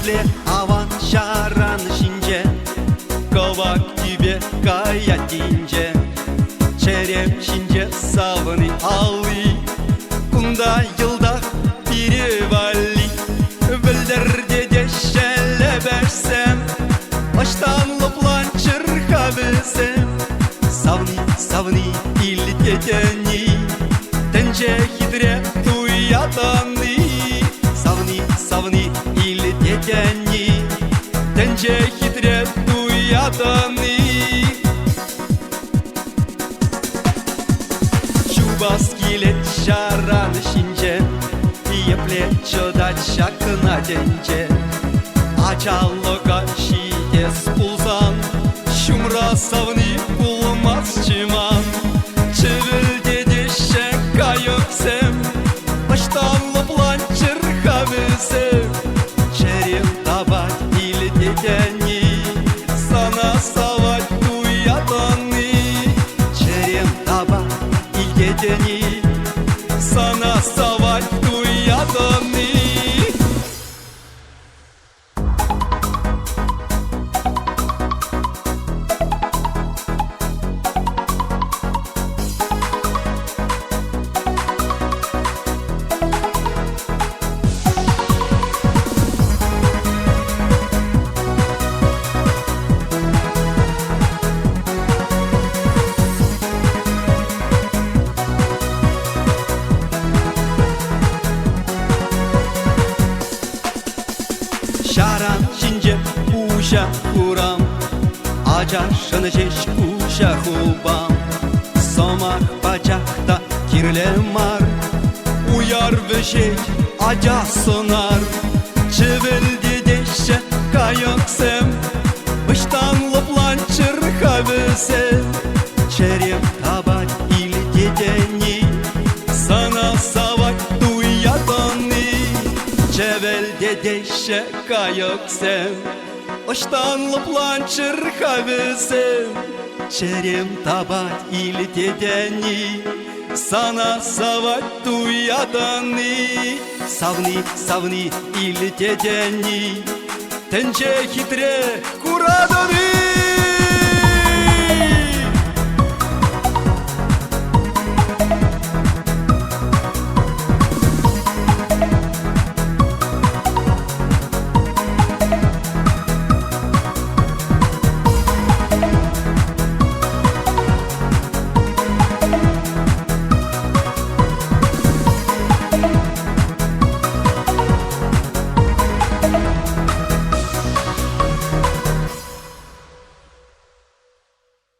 Епле аван шаран шинже, ковак тебе кая тинже. Черем шинже савыны алы, кунда йылдах перевали. Вілдерде де шеле берсем, баштан лоплан чырха білсем. Савны или тетени, тенже хитре туятаны. Савны или тетени, тенже хитре туятаны. Чубас килет шаран шинже, епле чодать шакына денже. Ачаллыга шитес пулсан, шумра савны пулмас чиман. Чывылде деше кайыксем, баштан лоплан чырха білсем. Черем табать или тетени, сана савать туятаны. Черем табать или тетени, сана савать туятаны. Шаран шинже уша хурам, ачашыны жеш уша хубам. Сомах бачакта кирлемар, уяр вешет ача сонар. Чывылде деше кайыксем, быштан лоплан чырха білсем. Черем табать или тетени, сана савать туятаны. Çevelde deşe kayıksem, baştan loplan çırka bilsem. Çerem tabat ili tedeni, sana savat duyadani. Savni ili tedeni, tence hitre kuradani.